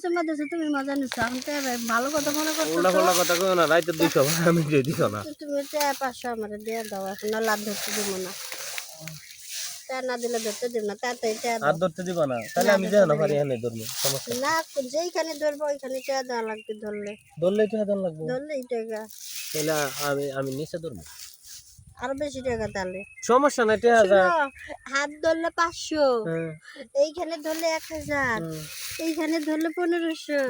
চুমা দিছো তুমি মজা নিছো এখন তো ভালো কথা মনে করছো উল্টা পাল্টা কথা কই না রাইতে 200 আমি দিয়ে দিও না তুমি 500 আমার দিয়ে দাও এখন আর লাভ ধরতে দিব না তা না দিলে ধরতে দিব না তাতে আর ধরতে দিবা না তাহলে আমি যাই না পারি এখানে ধরবো সমস্যা না যেইখানে ধরবো ওইখানে টাকা দেওয়া লাগবে ধরলেই তো হাজার লাগবে ধরলেই টাকা তাহলে আমি নিচে ধরবো আরো বেশি টাকা তাহলে সমস্যা নাই 1000 হাত ধরলে 500 এইখানে ধরলে 1000 এইখানে ধরলে 1500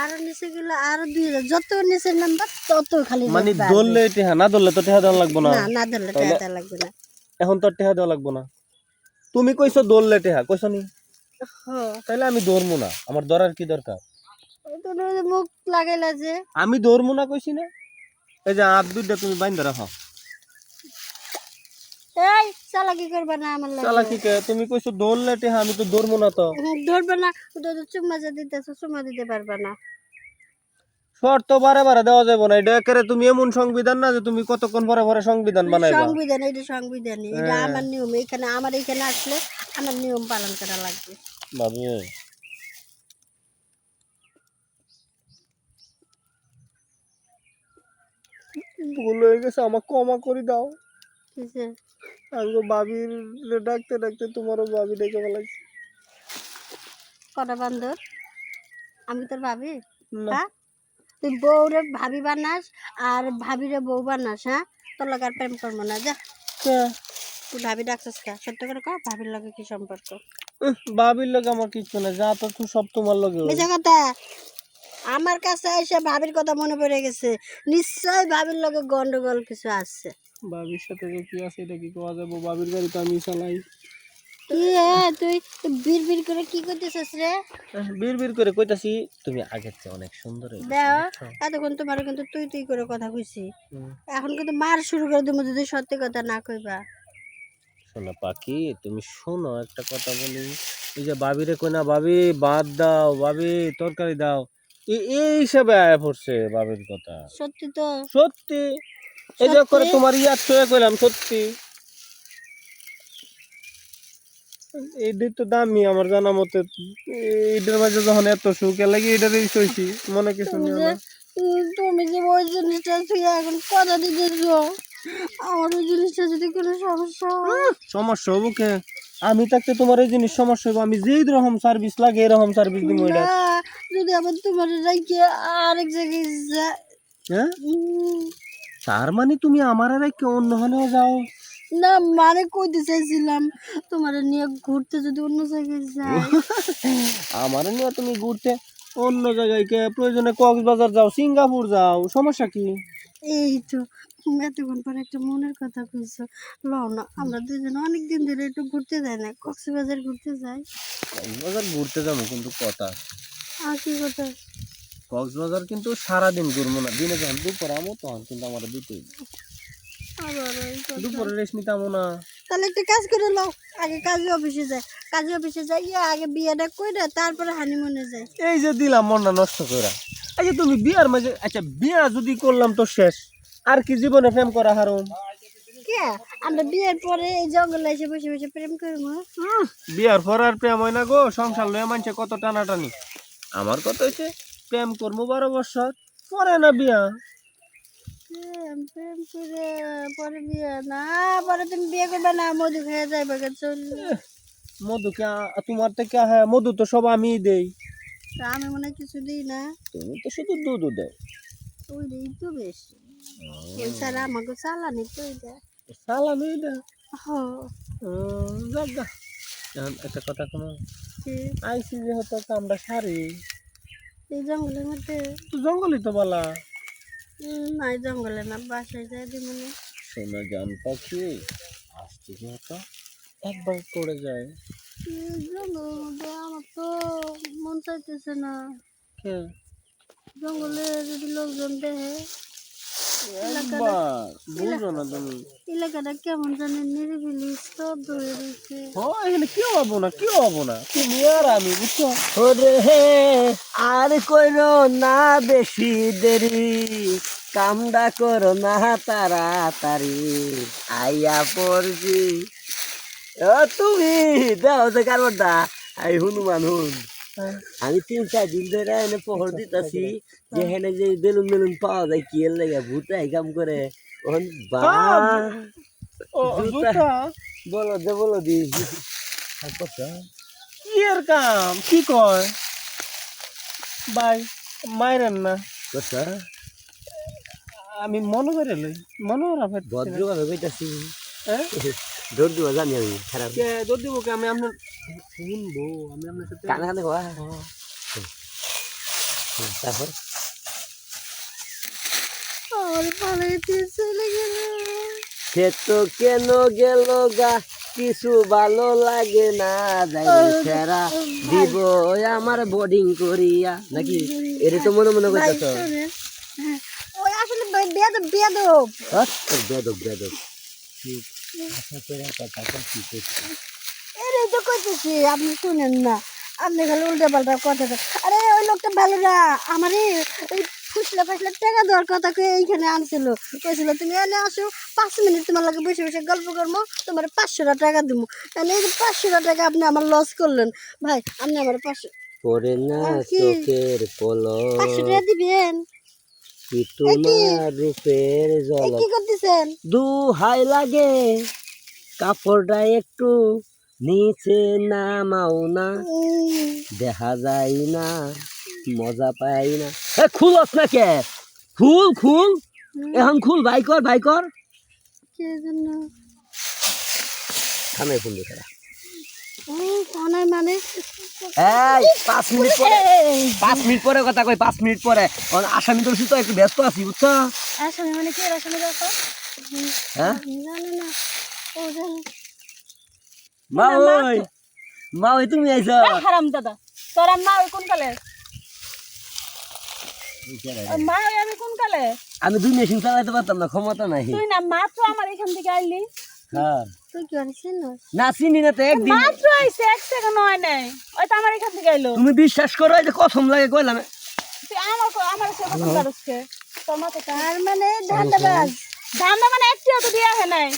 আরো নিচে গেলে আরো 2000 যত নিচের নাম্বার তত খালি মানে ধরলে টেহা না ধরলে তো টেহা দেওয়া লাগবে না না না ধরলে টাকা দেওয়া লাগবে না এখন তো টেহা দেওয়া লাগবে না তুমি কইছো ধরলে টেহা কইছো নি তাহলে আমি ধরবো না আমার ধরার কি দরকার তোর মুখ লাগাইলা যে আমি ধরবো না কইছি না এই যে হাত দুইটা তুমি বাইন্ধা রাখো এই চালাকি করবা না আমার লাগে চালাকি কে তুমি কইছো ধরলে টেহা আমি তো ধরবো না তো ধরবে না তো চুম্মা যা দিতেছো চুম্মা দিতে পারবা না শর্ত বারে বারে দেওয়া যাবে না এটা একেবারে তুমি এমন সংবিধান না যে তুমি কতক্ষণ পরে পরে সংবিধান বানাইবা সংবিধান এটা সংবিধানই এটা আমার নিয়ম এখানে আমার এখানে আসলে আমার নিয়ম পালন করা লাগবে বাবু ভুল হয়ে গেছে আমাকে ক্ষমা করে দাও কিসে আমি বাবির ডাকতে ডাকতে তোমারও বাবি ডেকে ফেলাইছি কটা বান্দর আমি তোর ভাবি না হ্যাঁ তুই বউরে ভাবি বানাস আর ভাবিরে বউ বানাস হ্যাঁ তোর লগে আর প্রেম করবো না যা তুই ভাবি ডাকছিস কা সত্য করে কর ভাবির লগে কি সম্পর্ক বাবির লগে আমার কিছু না যা তো তুই সব তোমার লগে মিছা কথা আমার কাছে এসে ভাবির কথা মনে পড়ে গেছে নিশ্চয় ভাবির লগে গন্ডগোল কিছু আছে বাবির সাথে যে কি আছে এটা কি কোয়া যাবো বাবির গাড়ি তো আমি চালাই কি তুই বীর বীর করে কি করতেছিস রে বীর বীর করে কইতাছি তুমি আগের চেয়ে অনেক সুন্দর দেখ এতক্ষণ তোমার কিন্তু তুই তুই করে কথা কইছি এখন কিন্তু মার শুরু করে দিব যদি সত্যি কথা না কইবা শোনো পাখি তুমি শোনো একটা কথা বলি এই যে বাবিরে কই না বাবি ভাত দাও বাবি তরকারি দাও এই হিসাবে আয়া পড়ছে বাবির কথা সত্যি তো সত্যি এই যে করে তোমার ইয়াদ ছুঁয়ে কইলাম সত্যি এইটাই তো দামি আমার জানা মতে এইটার মাঝে যখন এত সুখে লাগে এটারই সইছি মনে কিছু নিও না তুমি যে ওই জিনিসটা তুই এখন কথা দিতেছ আমার ওই জিনিসটা যদি কোনো সমস্যা সমস্যা হবো কে আমি থাকতে তোমার এই জিনিস সমস্যা হবো আমি যেই রকম সার্ভিস লাগে এরকম সার্ভিস দিব এটা যদি আবার তোমার রাইকে আরেক জায়গায় হ্যাঁ তার মানে তুমি আমার আর কি অন্য হলেও যাও না মানে কইতে চাইছিলাম তোমার নিয়ে ঘুরতে যদি অন্য জায়গায় যাই আমার নিয়ে তুমি ঘুরতে অন্য জায়গায় কে প্রয়োজনে কক্সবাজার যাও সিঙ্গাপুর যাও সমস্যা কি এই তো এতক্ষণ পরে একটা মনের কথা কইছো লও না আমরা দুজন অনেক দিন ধরে একটু ঘুরতে যাই না কক্সবাজার ঘুরতে যাই কক্সবাজার ঘুরতে যাবো কিন্তু কথা আর কি কথা কক্সবাজার কিন্তু সারাদিন ঘুরবো না দিনে যখন দুপুর আমো তখন কিন্তু আমার দুটোই আবার ওই কথা। দুপুরে রেস্ট নিতামো না তাহলে একটা কাজ করে লও আগে কাজী অফিসে যাই আগে বিয়েটা কইরা তারপরে হানিমুনে যাই এই যে দিলাম মনটা নষ্ট করা আচ্ছা তুমি বিয়ার মাঝে আচ্ছা বিয়া যদি করলাম তো শেষ আর কি জীবনে প্রেম করা হারুন কে আমরা বিয়ের পরে এই জঙ্গলে এসে বসে বসে প্রেম করবো বিয়ার পর আর প্রেম হয় না গো সংসার লয়ে মানছে কত টানাটানি আমার কথা হচ্ছে প্রেম করবো 12 বছর পরে না বিয়া প্রেম করে পরে বিয়ে না পরে তুমি বিয়ে করবে না মধু খেয়ে যাইবে চললে মধু কে তোমার থেকে হ্যাঁ মধু তো সব আমিই দেই আমি মনে হয় কিছু দিই না তুমি তো শুধু দুধ দাও ওইটাই তো বেশি ওই ছাড়া আমাকে চালানি তো এটা সালামি এটা হ একটা কথা কোনো কি আইসি যে হতো আমরা সারি এই জঙ্গলের মধ্যে তো জঙ্গলই তো বলা নাই জঙ্গলে না বাসায় যাই দি মনে শোনা জান পাখি আসতে যে হতো একবার পড়ে যায় এই জঙ্গলের মধ্যে আমার তো মন চাইতেছে না কে জঙ্গলে যদি লোকজন দেখে একবার বুঝো না তুমি এলাকাটা কেমন জানি নিরিবিলি স্তব্ধ হয়ে রয়েছে এখানে কেউ হবো না তুমি আর আমি বুঝছো ওরে হে আর কইরো না বেশি দেরি কামডা করো না তাড়াতাড়ি আইয়া পড়ছি ও তুমি দাও যে কারবারটা আই হুনুমান হুন আমি 3-4 দিন ধরে এনে পহর দিতাছি যে হেনে যে বেলুন বেলুন পাওয়া যায় কি এর লাগে ভূতে কাম করে ওহন বা ও জুতা বলো দি কথা কি এর কাম কি কয় ভাই মাইরেন না কথা আমি মনে করে লই মনে রাখে ভদ্রভাবে কইতাছি হ্যাঁ দৌড় দিবা জানি আমি খারাপ কে দৌড় দিব কে আমি আপনার শুনবো আমি আপনার সাথে কানে কানে কয়া তারপর আর পালাইতে চলে গেল। সে তো কেন গেল গা কিছু ভালো লাগে না যাই ফেরা দিব আমার বোর্ডিং করিয়া নাকি এর তো মনে মনে ভাই কইতাছ শোনেন, হ্যাঁ, ওই আসলে বেয়াদব বেদব আশা করে কথা কি করছি এটাই তো কইতেছি, আপনি শুনেন না, আপনি খালি উল্টা পাল্টা কথা আরে ওই লোকটা ভালো না আমারই ওই ফুসলা ফাসলা টাকা দেওয়ার কথা কয়ে এইখানে আনছিল, কইছিল তুমি এনে আসো 5 মিনিট তোমার লাগে বসে বসে গল্প করবো, তোমার 500 টাকা দিব। এই যে 500 টাকা আপনি আমার লস করলেন ভাই, আপনি আমার 500 পরে না কি? চোখের পলক 500 টাকা দিবেন। কি তোমার রূপের এই ঝলক কি করতেছেন? দুহাই লাগে কাপড়টা একটু নিচে নামাও না দেখা যায় না মজা পাই না খুলস না কে খুল এখন খুল ভাই কর কে জন্য থামে ফোন দে তারা কোনায় মানে এই 5 মিনিট পরে 5 মিনিট পরে কথা কই 5 মিনিট পরে আসামি তো তো একটু ব্যস্ত আছি বুঝছো আসামি মানে কে আসামি দেখো হ্যাঁ জানে না ও জানে মা ওই তুমি আইছো হারাম দাদা তোর মা ওই কোন কালে মা ওই আমি কোন কালে আমি 2 মেশিন চালাতে পারতাম না ক্ষমতা নাই তুই না মাত্র আমার এখান থেকে আইলি হ্যাঁ তুই কি আছিস না না চিনি না তো একদিন মাত্র আইছে 1 সেকেন্ড হয় নাই ওই তো আমার এখান থেকে আইলো তুমি বিশ্বাস করো এই যে কসম লাগে কইলাম তুই আমার সে কথা করছকে তোর মাথা তার মানে ধান্দাবাজ দান্দা মানে একটিও তো দিয়া হে নাই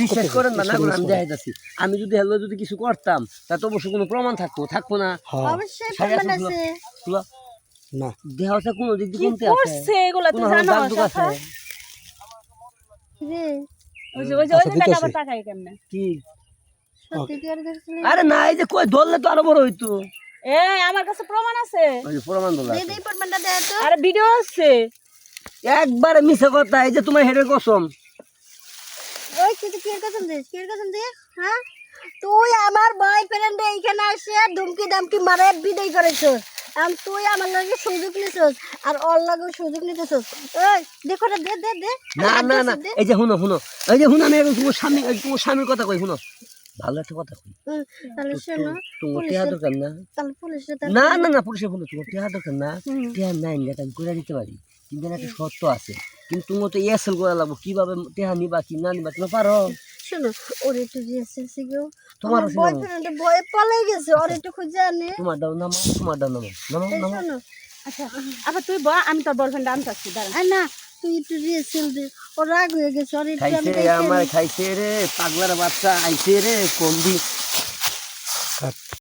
বিশ্বাস করেন না না আমি দেখাইতাছি আমি যদি হেলো যদি কিছু করতাম তা তো অবশ্য কোনো প্রমাণ থাকবো না অবশ্যই প্রমাণ আছে। না দেহ আছে কোনো দিক দিয়ে কি কমতে আছে করছে এগুলা তুই কোনো জানো দাগ দুগ আছে রে ওই যে টাকা আবার টাকাই কেমনে কি সত্যি কি আর দেখছিস? আরে না এই যে কই ধরলে তো আরো বড় হইতো এ আমার কাছে প্রমাণ আছে ওই যে প্রমাণ দলা দে দে প্রমাণটা দে তো। আরে ভিডিও আছে একবারে মিছে কথা এই যে তোমার হেডের কসম ওই তুই কি কসম দিস কি কসম দিস হ্যাঁ তুই আমার বয়ফ্রেন্ড এইখানে এসে ধুমকি দামকি মারে বিদায় করেছিস, আর তুই আমার লাগে সুযোগ নিছিস আর ওর লাগে সুযোগ নিতেছিস। ওই দেখো রে দে দে দে না এই যে শুনো এই যে শুনো আমি এখন তোমার স্বামীর কথা কই শুনো ভালো একটা কথা কই তাহলে শোনো তোমার টিয়া দরকার না তাহলে পুলিশে না পুলিশে বলো তোমার টিয়া দরকার না টিয়া নাই এটা আমি করে দিতে পারি কিন্তু একটা শর্ত আছে কিন্তু তুমি তো এসএল করে লাগবো কিভাবে টিয়া নিবা কি না নিবা তুমি পারো শোনো ওর একটু রিয়েসেন্সি গো তোমার তোমার বয়ফ্রেন্ড ভয়ে পালাই গেছে, ওর একটু খুঁজে আনে। তোমার দাও নামো এই নামো শোনো আচ্ছা আবার তুই বল আমি তোর বয়ফ্রেন্ড আনতাছি দাঁড়া আর না তুই একটু রিয়েসেল দে, ও রাগ হয়ে গেছে, ওর একটু আমি খাইছে আমার খাইছে রে পাগলার বাচ্চা আইছে রে কমবি